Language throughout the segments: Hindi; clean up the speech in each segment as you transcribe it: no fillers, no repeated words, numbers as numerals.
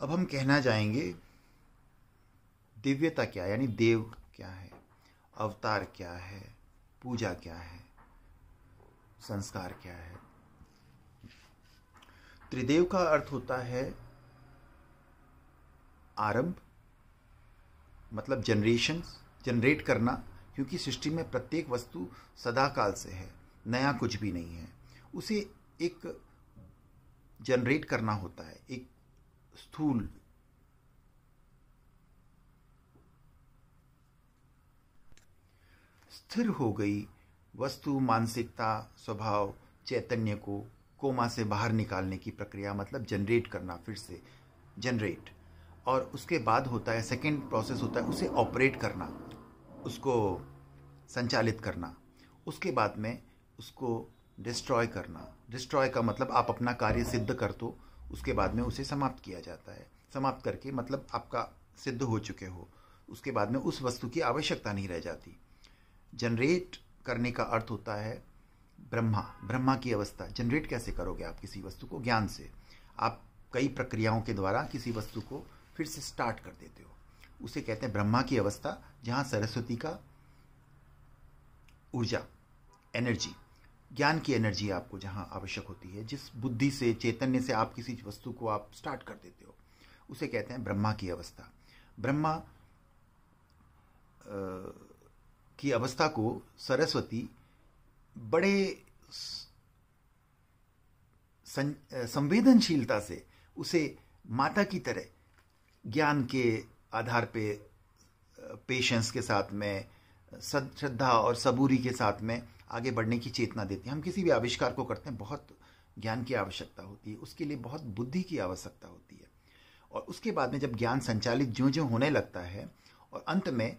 अब हम कहना जाएंगे दिव्यता क्या है, यानी देव क्या है, अवतार क्या है, पूजा क्या है, संस्कार क्या है। त्रिदेव का अर्थ होता है आरंभ, मतलब जनरेट करना, क्योंकि सृष्टि में प्रत्येक वस्तु सदा काल से है, नया कुछ भी नहीं है। उसे एक जनरेट करना होता है, एक स्थूल स्थिर हो गई वस्तु, मानसिकता, स्वभाव, चैतन्य को कोमा से बाहर निकालने की प्रक्रिया, मतलब जनरेट करना, फिर से जनरेट। और उसके बाद होता है सेकेंड प्रोसेस होता है उसे ऑपरेट करना, उसको संचालित करना। उसके बाद में उसको डिस्ट्रॉय करना। डिस्ट्रॉय का मतलब आप अपना कार्य सिद्ध कर दो, उसके बाद में उसे समाप्त किया जाता है। समाप्त करके मतलब आपका सिद्ध हो चुके हो, उसके बाद में उस वस्तु की आवश्यकता नहीं रह जाती। जनरेट करने का अर्थ होता है ब्रह्मा की अवस्था। जनरेट कैसे करोगे आप किसी वस्तु को? ज्ञान से। आप कई प्रक्रियाओं के द्वारा किसी वस्तु को फिर से स्टार्ट कर देते हो, उसे कहते हैं ब्रह्मा की अवस्था, जहां सरस्वती का ऊर्जा, एनर्जी, ज्ञान की एनर्जी आपको जहां आवश्यक होती है, जिस बुद्धि से, चैतन्य से आप किसी वस्तु को आप स्टार्ट कर देते हो, उसे कहते हैं ब्रह्मा की अवस्था। ब्रह्मा की अवस्था को सरस्वती बड़े संवेदनशीलता से उसे माता की तरह ज्ञान के आधार पे, पेशेंस के साथ में, श्रद्धा और सबूरी के साथ में आगे बढ़ने की चेतना देती है। हम किसी भी आविष्कार को करते हैं, बहुत ज्ञान की आवश्यकता होती है, उसके लिए बहुत बुद्धि की आवश्यकता होती है। और उसके बाद में जब ज्ञान संचालित ज्यों ज्यों होने लगता है, और अंत में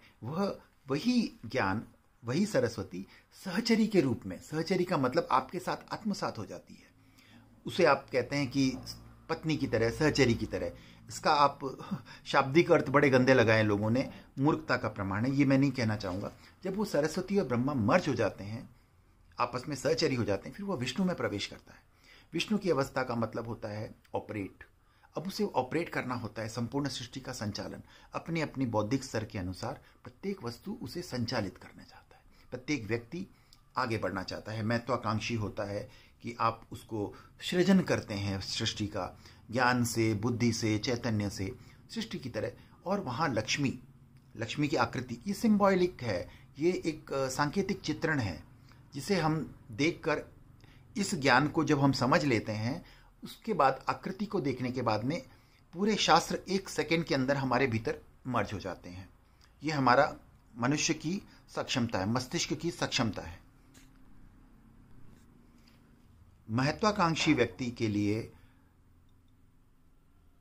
वही ज्ञान, वही सरस्वती सहचरी के रूप में, सहचरी का मतलब आपके साथ आत्मसात हो जाती है। उसे आप कहते हैं कि पत्नी की तरह, सहचरी की तरह। इसका आप शाब्दिक अर्थ बड़े गंदे लगाए लोगों ने, मूर्खता का प्रमाण है, ये मैं नहीं कहना चाहूंगा। जब वो सरस्वती और ब्रह्मा मर्ज हो जाते हैं, आपस में सहचरी हो जाते हैं, फिर वो विष्णु में प्रवेश करता है। विष्णु की अवस्था का मतलब होता है ऑपरेट। अब उसे ऑपरेट करना होता है संपूर्ण सृष्टि का संचालन। अपनी अपनी बौद्धिक स्तर के अनुसार प्रत्येक वस्तु उसे संचालित करना चाहता है, प्रत्येक व्यक्ति आगे बढ़ना चाहता है, महत्वाकांक्षी होता है कि आप उसको सृजन करते हैं सृष्टि का, ज्ञान से, बुद्धि से, चैतन्य से, सृष्टि की तरह। और वहाँ लक्ष्मी की आकृति, ये सिंबॉलिक है, ये एक सांकेतिक चित्रण है, जिसे हम देखकर इस ज्ञान को जब हम समझ लेते हैं, उसके बाद आकृति को देखने के बाद में पूरे शास्त्र एक सेकंड के अंदर हमारे भीतर मर्ज हो जाते हैं। ये हमारा मनुष्य की सक्षमता है, मस्तिष्क की सक्षमता है। महत्वाकांक्षी व्यक्ति के लिए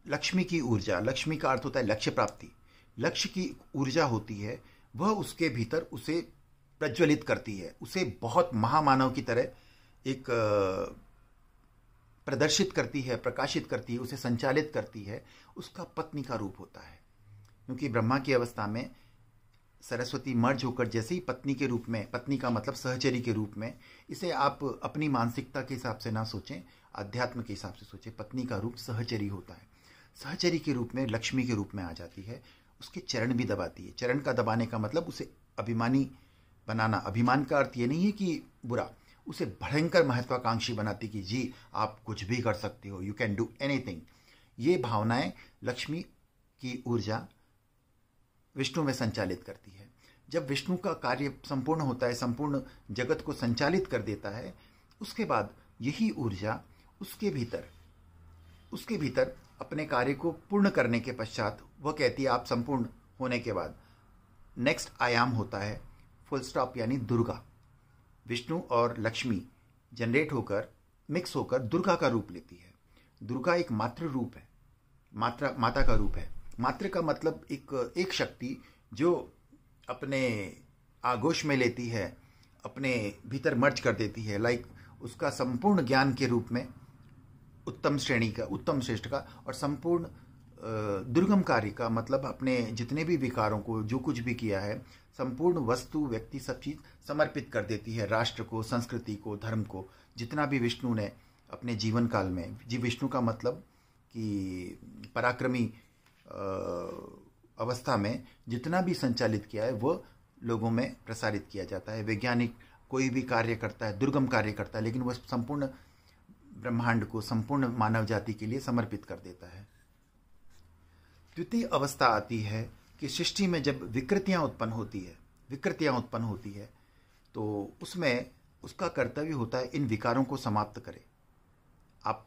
लक्ष्मी की ऊर्जा, लक्ष्मी का अर्थ होता है लक्ष्य प्राप्ति, लक्ष्य की ऊर्जा होती है, वह उसके भीतर उसे प्रज्वलित करती है, उसे बहुत महामानव की तरह एक प्रदर्शित करती है, प्रकाशित करती है, उसे संचालित करती है। उसका पत्नी का रूप होता है, क्योंकि ब्रह्मा की अवस्था में सरस्वती मर्ज होकर जैसे ही पत्नी के रूप में, पत्नी का मतलब सहचरी के रूप में, इसे आप अपनी मानसिकता के हिसाब से ना सोचें, अध्यात्म के हिसाब से सोचें। पत्नी का रूप सहचरी होता है, सहचरी के रूप में लक्ष्मी के रूप में आ जाती है, उसके चरण भी दबाती है। चरण का दबाने का मतलब उसे अभिमानी बनाना। अभिमान का अर्थ ये नहीं है कि बुरा, उसे भयंकर महत्वाकांक्षी बनाती कि जी आप कुछ भी कर सकते हो, यू कैन डू एनीथिंग। ये भावनाएं लक्ष्मी की ऊर्जा विष्णु में संचालित करती है। जब विष्णु का कार्य संपूर्ण होता है, संपूर्ण जगत को संचालित कर देता है, उसके बाद यही ऊर्जा उसके भीतर अपने कार्य को पूर्ण करने के पश्चात वह कहती है, आप संपूर्ण होने के बाद नेक्स्ट आयाम होता है फुल स्टॉप, यानी दुर्गा। विष्णु और लक्ष्मी जनरेट होकर, मिक्स होकर दुर्गा का रूप लेती है। दुर्गा एक मातृ रूप है, माता का रूप है। मातृ का मतलब एक शक्ति जो अपने आगोश में लेती है, अपने भीतर मर्ज कर देती है, लाइक उसका संपूर्ण ज्ञान के रूप में उत्तम श्रेणी का, उत्तम श्रेष्ठ का, और संपूर्ण दुर्गम कार्य का मतलब अपने जितने भी विकारों को, जो कुछ भी किया है, संपूर्ण वस्तु, व्यक्ति, सब चीज समर्पित कर देती है राष्ट्र को, संस्कृति को, धर्म को। जितना भी विष्णु ने अपने जीवन काल में, जी विष्णु का मतलब कि पराक्रमी अवस्था में जितना भी संचालित किया है वो लोगों में प्रसारित किया जाता है। वैज्ञानिक कोई भी कार्य करता है, दुर्गम कार्य करता है, लेकिन वह संपूर्ण ब्रह्मांड को, संपूर्ण मानव जाति के लिए समर्पित कर देता है। द्वितीय अवस्था आती है कि सृष्टि में जब विकृतियां उत्पन्न होती है तो उसमें उसका कर्तव्य होता है इन विकारों को समाप्त करे। आप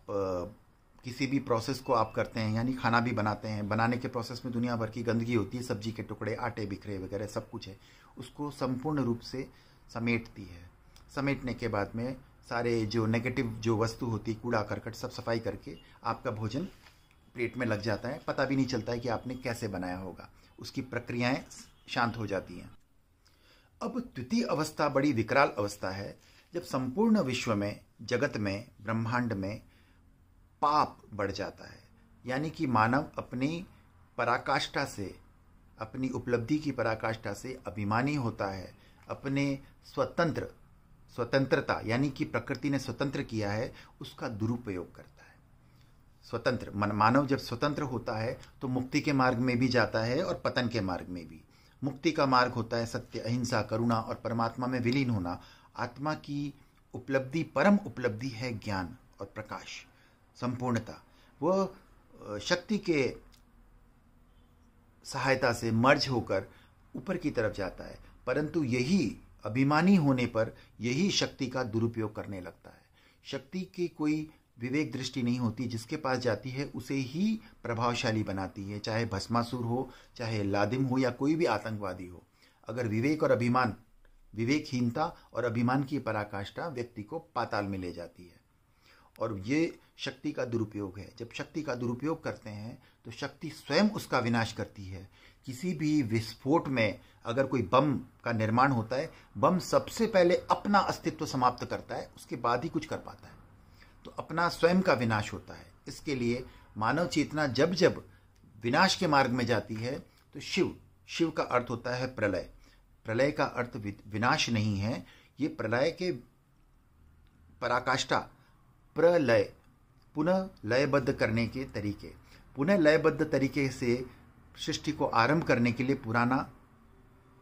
किसी भी प्रोसेस को आप करते हैं, यानी खाना भी बनाते हैं, बनाने के प्रोसेस में दुनिया भर की गंदगी होती है, सब्जी के टुकड़े, आटे बिखरे वगैरह सब कुछ है, उसको संपूर्ण रूप से समेटती है। समेटने के बाद में सारे जो नेगेटिव जो वस्तु होती है, कूड़ा करकट, सब सफाई करके आपका भोजन प्लेट में लग जाता है। पता भी नहीं चलता है कि आपने कैसे बनाया होगा, उसकी प्रक्रियाएं शांत हो जाती हैं। अब तृतीय अवस्था बड़ी विकराल अवस्था है, जब संपूर्ण विश्व में, जगत में, ब्रह्मांड में पाप बढ़ जाता है। यानी कि मानव अपनी पराकाष्ठा से, अपनी उपलब्धि की पराकाष्ठा से अभिमानी होता है, अपने स्वतंत्रता यानी कि प्रकृति ने स्वतंत्र किया है उसका दुरुपयोग करता है। स्वतंत्र मानव जब स्वतंत्र होता है तो मुक्ति के मार्ग में भी जाता है और पतन के मार्ग में भी। मुक्ति का मार्ग होता है सत्य, अहिंसा, करुणा और परमात्मा में विलीन होना। आत्मा की उपलब्धि, परम उपलब्धि है ज्ञान और प्रकाश, संपूर्णता। वह शक्ति के सहायता से मर्ज होकर ऊपर की तरफ जाता है, परंतु यही अभिमानी होने पर यही शक्ति का दुरुपयोग करने लगता है। शक्ति की कोई विवेक दृष्टि नहीं होती, जिसके पास जाती है उसे ही प्रभावशाली बनाती है, चाहे भस्मासुर हो, चाहे लादिम हो या कोई भी आतंकवादी हो। अगर विवेक और अभिमान, विवेकहीनता और अभिमान की पराकाष्ठा व्यक्ति को पाताल में ले जाती है, और ये शक्ति का दुरुपयोग है। जब शक्ति का दुरुपयोग करते हैं तो शक्ति स्वयं उसका विनाश करती है। किसी भी विस्फोट में अगर कोई बम का निर्माण होता है, बम सबसे पहले अपना अस्तित्व समाप्त करता है, उसके बाद ही कुछ कर पाता है। तो अपना स्वयं का विनाश होता है। इसके लिए मानव चेतना जब जब विनाश के मार्ग में जाती है तो शिव का अर्थ होता है प्रलय। प्रलय का अर्थ विनाश नहीं है, ये प्रलय के पराकाष्ठा, प्रलय, पुनः लयबद्ध करने के तरीके। पुनः लयबद्ध तरीके से सृष्टि को आरंभ करने के लिए पुराना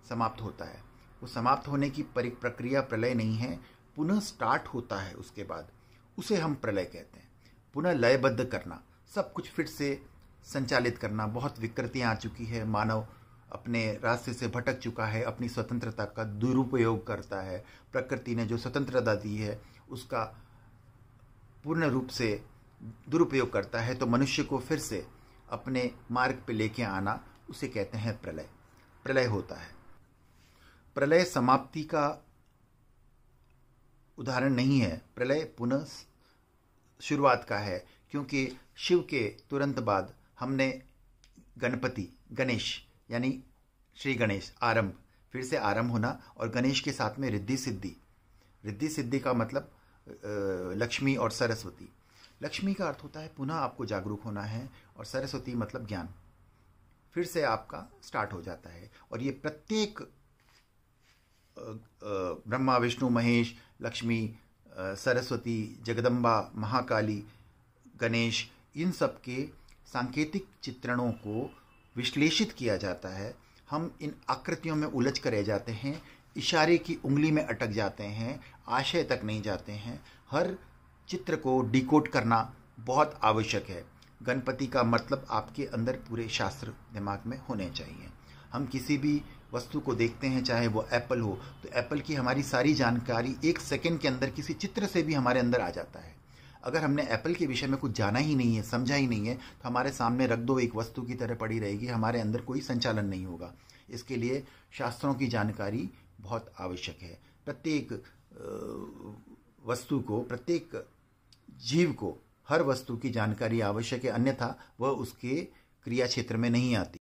समाप्त होता है। वो समाप्त होने की प्रक्रिया प्रलय नहीं है, पुनः स्टार्ट होता है उसके बाद, उसे हम प्रलय कहते हैं। पुनः लयबद्ध करना, सब कुछ फिर से संचालित करना। बहुत विकृतियां आ चुकी है, मानव अपने रास्ते से भटक चुका है, अपनी स्वतंत्रता का दुरुपयोग करता है। प्रकृति ने जो स्वतंत्रता दी है उसका पूर्ण रूप से दुरुपयोग करता है, तो मनुष्य को फिर से अपने मार्ग पे लेके आना, उसे कहते हैं प्रलय। प्रलय होता है। प्रलय समाप्ति का उदाहरण नहीं है, प्रलय पुनः शुरुआत का है, क्योंकि शिव के तुरंत बाद हमने गणेश यानी श्री गणेश, आरंभ, फिर से आरंभ होना, और गणेश के साथ में रिद्धि सिद्धि। रिद्धि सिद्धि का मतलब लक्ष्मी और सरस्वती। लक्ष्मी का अर्थ होता है पुनः आपको जागरूक होना है, और सरस्वती मतलब ज्ञान, फिर से आपका स्टार्ट हो जाता है। और ये प्रत्येक ब्रह्मा, विष्णु, महेश, लक्ष्मी, सरस्वती, जगदम्बा, महाकाली, गणेश, इन सब के सांकेतिक चित्रणों को विश्लेषित किया जाता है। हम इन आकृतियों में उलझ कर रह जाते हैं, इशारे की उंगली में अटक जाते हैं, आशय तक नहीं जाते हैं। हर चित्र को डिकोड करना बहुत आवश्यक है। गणपति का मतलब आपके अंदर पूरे शास्त्र दिमाग में होने चाहिए। हम किसी भी वस्तु को देखते हैं, चाहे वो एप्पल हो, तो एप्पल की हमारी सारी जानकारी 1 सेकंड के अंदर किसी चित्र से भी हमारे अंदर आ जाता है। अगर हमने एप्पल के विषय में कुछ जाना ही नहीं है, समझा ही नहीं है, तो हमारे सामने रख दो, एक वस्तु की तरह पड़ी रहेगी, हमारे अंदर कोई संचालन नहीं होगा। इसके लिए शास्त्रों की जानकारी बहुत आवश्यक है। प्रत्येक वस्तु को, प्रत्येक जीव को हर वस्तु की जानकारी आवश्यक है, अन्यथा वह उसके क्रिया क्षेत्र में नहीं आती।